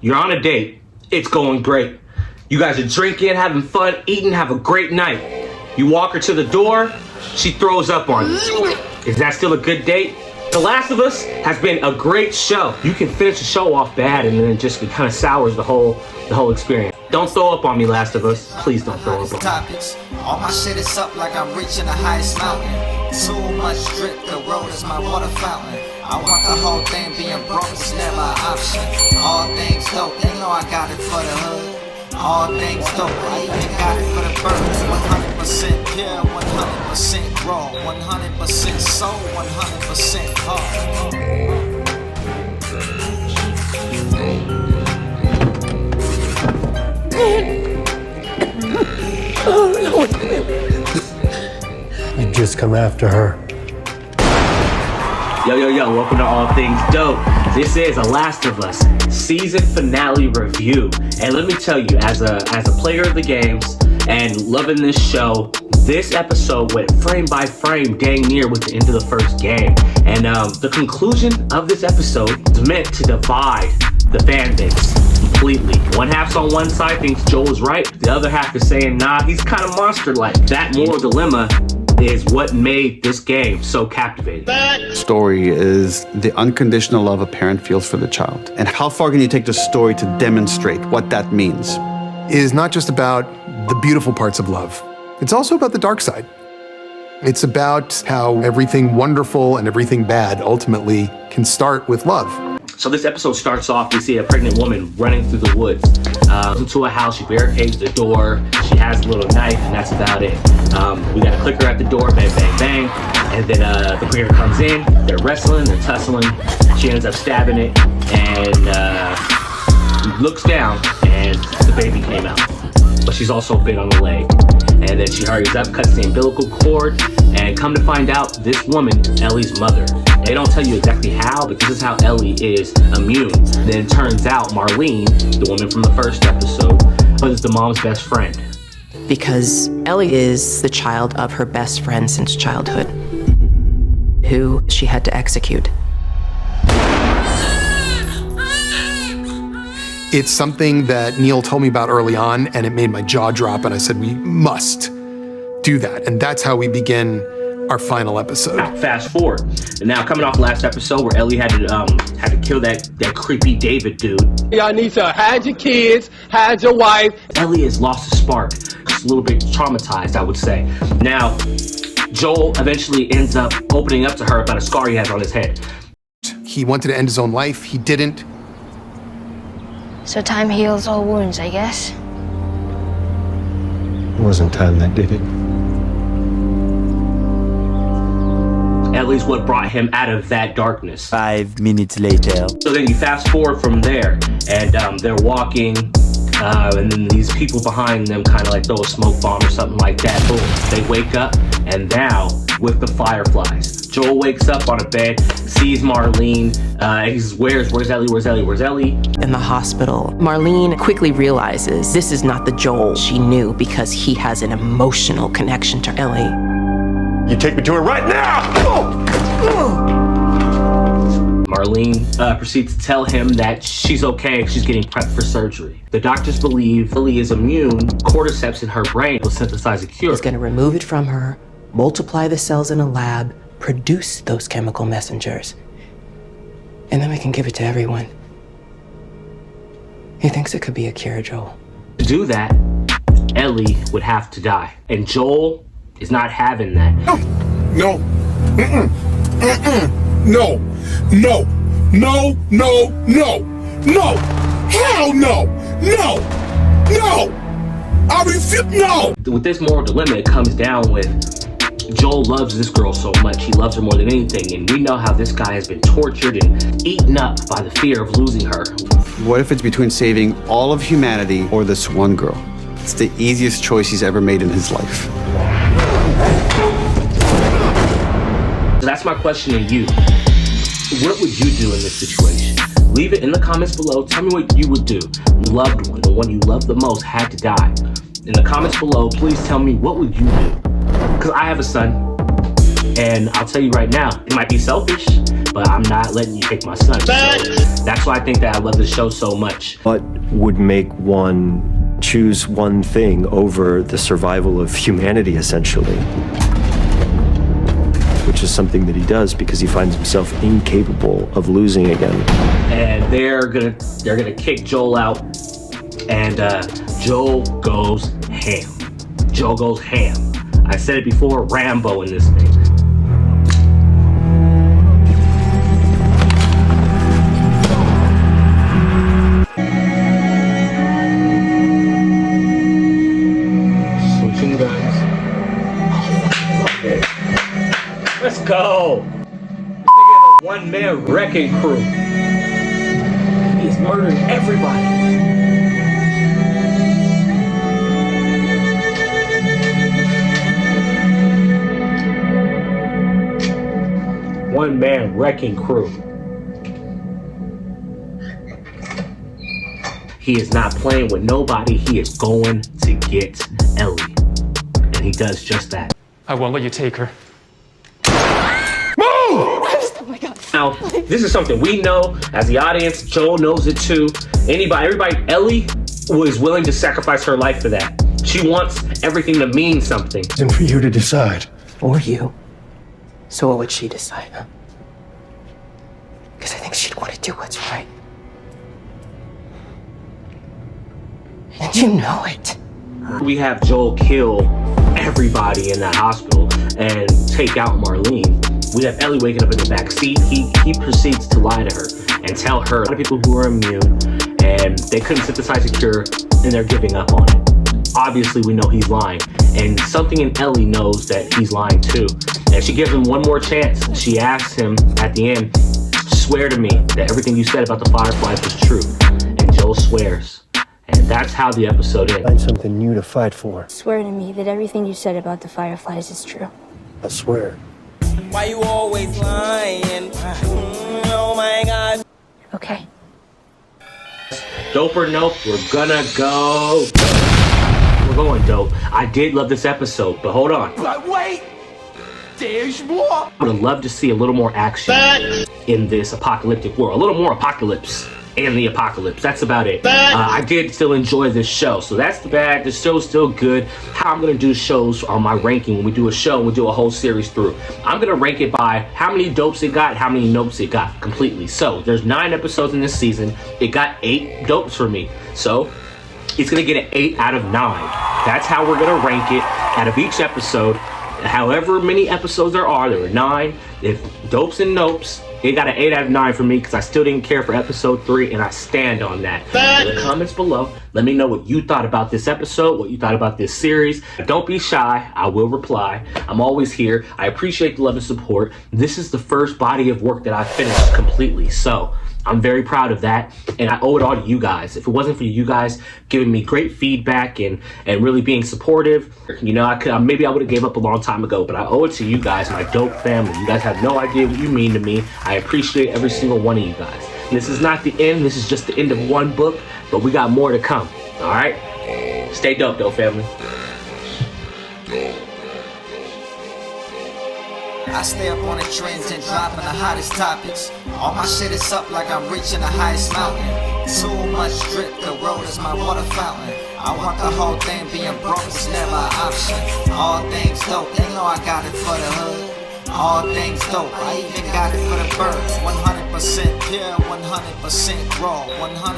You're on a date. It's going great. You guys are drinking, having fun, eating, have a great night. You walk her to the door, she throws up on you. Is that still a good date? The Last of Us has been a great show. You can finish the show off bad and then it just kind of sours the whole experience. Don't throw up on me, Last of Us. Please don't throw up on me. All my shit is up like I'm reaching the highest mountain. Too much drip, the road is my water fountain. I want the whole thing, being broke is never an option. All things dope, they know I got it for the hood. All things dope, I even got it for the birds. 100% pure, 100% raw, 100% soul, 100% heart. You just come after her. Yo, welcome to All Things Dope. This is a Last of Us season finale review. And let me tell you, as a player of the games and loving this show, this episode went frame by frame dang near with the end of the first game. And the conclusion of this episode is meant to divide the fan base completely. One half's on one side, thinks Joel is right. The other half is saying, nah, he's kind of monster-like. That moral dilemma is what made this game so captivating. The story is the unconditional love a parent feels for the child. And how far can you take the story to demonstrate what that means? It is not just about the beautiful parts of love. It's also about the dark side. It's about how everything wonderful and everything bad ultimately can start with love. So this episode starts off, we see a pregnant woman running through the woods into a house. She barricades the door. She has a little knife, and that's about it. We got a clicker at the door, bang, bang, bang. And then the clicker comes in. They're wrestling, they're tussling. She ends up stabbing it and looks down, and the baby came out. But she's also bit on the leg. And then she hurries up, cuts the umbilical cord, and come to find out, this woman is Ellie's mother. They don't tell you exactly how, but this is how Ellie is immune. Then it turns out Marlene, the woman from the first episode, was the mom's best friend. Because Ellie is the child of her best friend since childhood, who she had to execute. It's something that Neil told me about early on, and it made my jaw drop, and I said, we must do that. And that's how we begin our final episode. Fast forward, and now coming off last episode where Ellie had to kill that creepy David dude. Y'all need to hide your kids, hide your wife. Ellie has lost a spark. She's a little bit traumatized, I would say. Now, Joel eventually ends up opening up to her about a scar he has on his head. He wanted to end his own life. He didn't. So time heals all wounds, I guess. It wasn't time that did it. Ellie's what brought him out of that darkness. 5 minutes later. So then you fast forward from there, and they're walking, and then these people behind them kind of like throw a smoke bomb or something like that. Boom, they wake up, and now with the fireflies, Joel wakes up on a bed, sees Marlene. He's where's Ellie? In the hospital, Marlene quickly realizes this is not the Joel she knew because he has an emotional connection to Ellie. You take me to her right now! Marlene proceeds to tell him that she's okay, she's getting prepped for surgery. The doctors believe Ellie is immune. Cordyceps in her brain will synthesize a cure. He's gonna remove it from her, multiply the cells in a lab, produce those chemical messengers, and then we can give it to everyone. He thinks it could be a cure, Joel. To do that, Ellie would have to die. And Joel is not having that. No. No. Hell no. No. I refuse. No. With this moral dilemma, it comes down with Joel loves this girl so much. He loves her more than anything. And we know how this guy has been tortured and eaten up by the fear of losing her. What if it's between saving all of humanity or this one girl? It's the easiest choice he's ever made in his life. So that's my question to you. What would you do in this situation? Leave it in the comments below. Tell me what you would do. Loved one, the one you love the most, had to die. In the comments below, please tell me what would you do? Because I have a son, And I'll tell you right now, it might be selfish, but I'm not letting you take my son. So that's why I think that I love this show so much. What would make one choose one thing over the survival of humanity, essentially? Which is something that he does because he finds himself incapable of losing again. And they're gonna kick Joel out, and Joel goes ham. Joel goes ham. I said it before, Rambo in this thing. Switching guns. Let's go. This nigga is a one-man wrecking crew. He is murdering everybody. One-man wrecking crew. He is not playing with nobody. He is going to get Ellie. And he does just that. I won't let you take her. Oh my God. Now, this is something we know as the audience. Joel knows it too. Everybody, Ellie was willing to sacrifice her life for that. She wants everything to mean something. And for you to decide. Or you. So what would she decide, huh? Because I think she'd want to do what's right. And you know it. We have Joel kill everybody in that hospital and take out Marlene. We have Ellie waking up in the back seat. He proceeds to lie to her and tell her a lot of people who are immune and they couldn't synthesize a cure and they're giving up on it. Obviously, we know he's lying, and something in Ellie knows that he's lying too. And she gives him one more chance. She asks him at the end, swear to me that everything you said about the Fireflies was true. And Joel swears. And that's how the episode ends. Find something new to fight for. Swear to me that everything you said about the Fireflies is true. I swear. Why you always lying? Oh my God. Okay. Dope or nope, we're gonna go. We're going dope. I did love this episode, but hold on. But wait, there's more. I would have loved to see a little more action in this apocalyptic world. A little more apocalypse in the apocalypse. That's about it. I did still enjoy this show, so that's the bad. The show's still good. How I'm gonna do shows on my ranking. When we do a show, we do a whole series through. I'm gonna rank it by how many dopes it got, how many nopes it got completely. So there's 9 episodes in this season. It got 8 dopes for me. So it's gonna get an 8 out of 9. That's how we're gonna rank it out of each episode. However many episodes there were 9. If dopes and nopes, it got an 8 out of 9 for me because I still didn't care for episode 3, and I stand on that. In the comments below, let me know what you thought about this episode, what you thought about this series. Don't be shy, I will reply. I'm always here. I appreciate the love and support. This is the first body of work that I finished completely, so I'm very proud of that, and I owe it all to you guys. If it wasn't for you guys giving me great feedback and really being supportive, you know, maybe I would have gave up a long time ago, but I owe it to you guys, my dope family. You guys have no idea what you mean to me. I appreciate every single one of you guys. And this is not the end. This is just the end of one book, but we got more to come. All right? Stay dope, though, family. I stay up on the trends and dropping the hottest topics. All my shit is up like I'm reaching the highest mountain. Too much drip, the road is my water fountain. I want the whole thing, being broke is never an option. All things dope, you know I got it for the hood. All things dope, I even got it for the birds. 100% pure, 100% raw, 100